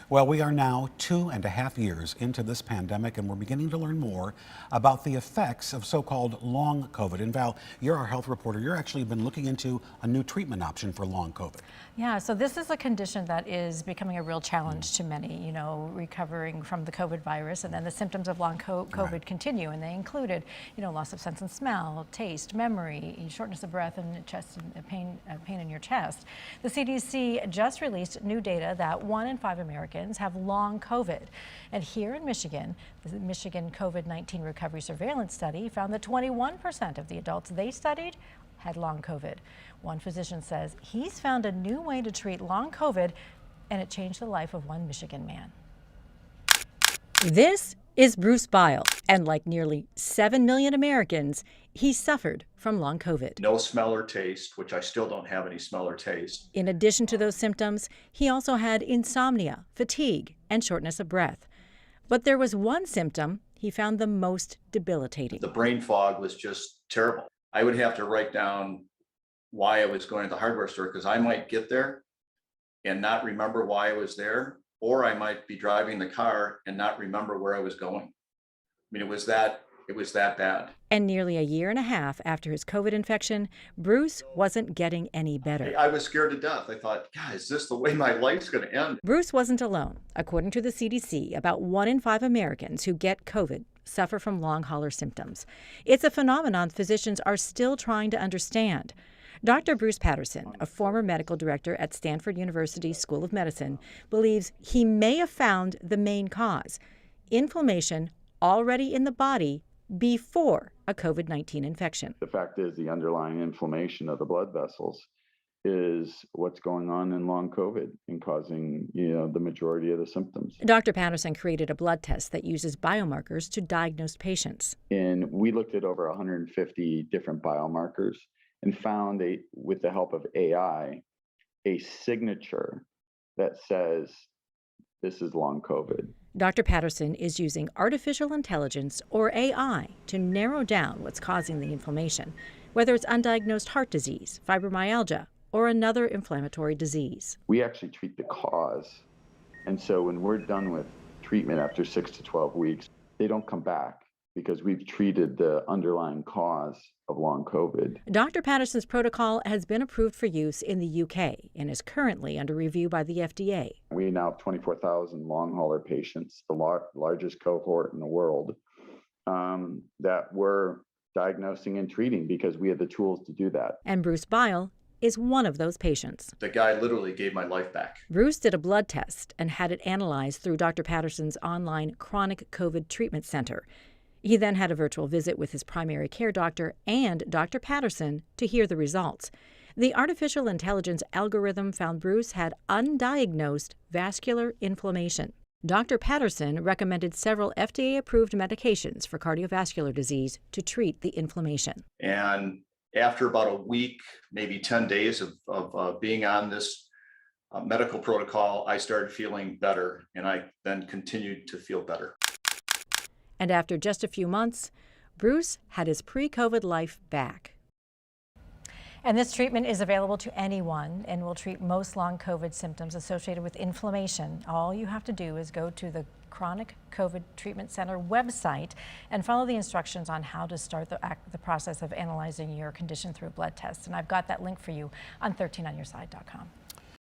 Well, we are now 2.5 years into this pandemic, and we're beginning to learn more about the effects of so-called long COVID. And Val, you're our health reporter. You're actually been looking into a new treatment option for long COVID. Yeah, so this is a condition that is becoming a real challenge to many, recovering from the COVID virus, and then the symptoms of long COVID continue, and they included, loss of sense and smell, taste, memory, shortness of breath, and chest and pain in your chest. The CDC just released new data that 1 in 5 Americans have long COVID. And here in Michigan, the Michigan COVID-19 Recovery Surveillance Study found that 21% of the adults they studied had long COVID. One physician says he's found a new way to treat long COVID, and it changed the life of one Michigan man. This is Bruce Beil, and like nearly 7 million Americans, he suffered from long COVID. No smell or taste, which I still don't have any smell or taste. In addition to those symptoms, he also had insomnia, fatigue, and shortness of breath. But there was one symptom he found the most debilitating. The brain fog was just terrible. I would have to write down why I was going to the hardware store, because I might get there and not remember why I was there, or I might be driving the car and not remember where I was going. I mean, it was that bad. And nearly a year and a half after his COVID infection, Bruce wasn't getting any better. I was scared to death. I thought, God, is this the way my life's going to end? Bruce wasn't alone. According to the CDC, about 1 in 5 Americans who get COVID suffer from long hauler symptoms. It's a phenomenon physicians are still trying to understand. Dr. Bruce Patterson, a former medical director at Stanford University School of Medicine, believes he may have found the main cause: inflammation already in the body before a COVID-19 infection. The fact is, the underlying inflammation of the blood vessels is what's going on in long COVID and causing, the majority of the symptoms. Dr. Patterson created a blood test that uses biomarkers to diagnose patients. And we looked at over 150 different biomarkers and found, with the help of AI, a signature that says this is long COVID. Dr. Patterson is using artificial intelligence, or AI, to narrow down what's causing the inflammation, whether it's undiagnosed heart disease, fibromyalgia, or another inflammatory disease. We actually treat the cause. And so when we're done with treatment after 6 to 12 weeks, they don't come back because we've treated the underlying cause of long COVID. Dr. Patterson's protocol has been approved for use in the UK and is currently under review by the FDA. We now have 24,000 long hauler patients, the largest cohort in the world, that we're diagnosing and treating because we have the tools to do that. And Bruce Beil is one of those patients. The guy literally gave my life back. Bruce did a blood test and had it analyzed through Dr. Patterson's online chronic COVID treatment center. He then had a virtual visit with his primary care doctor and Dr. Patterson to hear the results. The artificial intelligence algorithm found Bruce had undiagnosed vascular inflammation. Dr. Patterson recommended several FDA-approved medications for cardiovascular disease to treat the inflammation. And after about a week, maybe 10 days of being on this medical protocol, I started feeling better, and I then continued to feel better. And after just a few months, Bruce had his pre-COVID life back. And this treatment is available to anyone and will treat most long COVID symptoms associated with inflammation. All you have to do is go to the Chronic COVID Treatment Center website and follow the instructions on how to start the process of analyzing your condition through a blood test. And I've got that link for you on 13onyourside.com.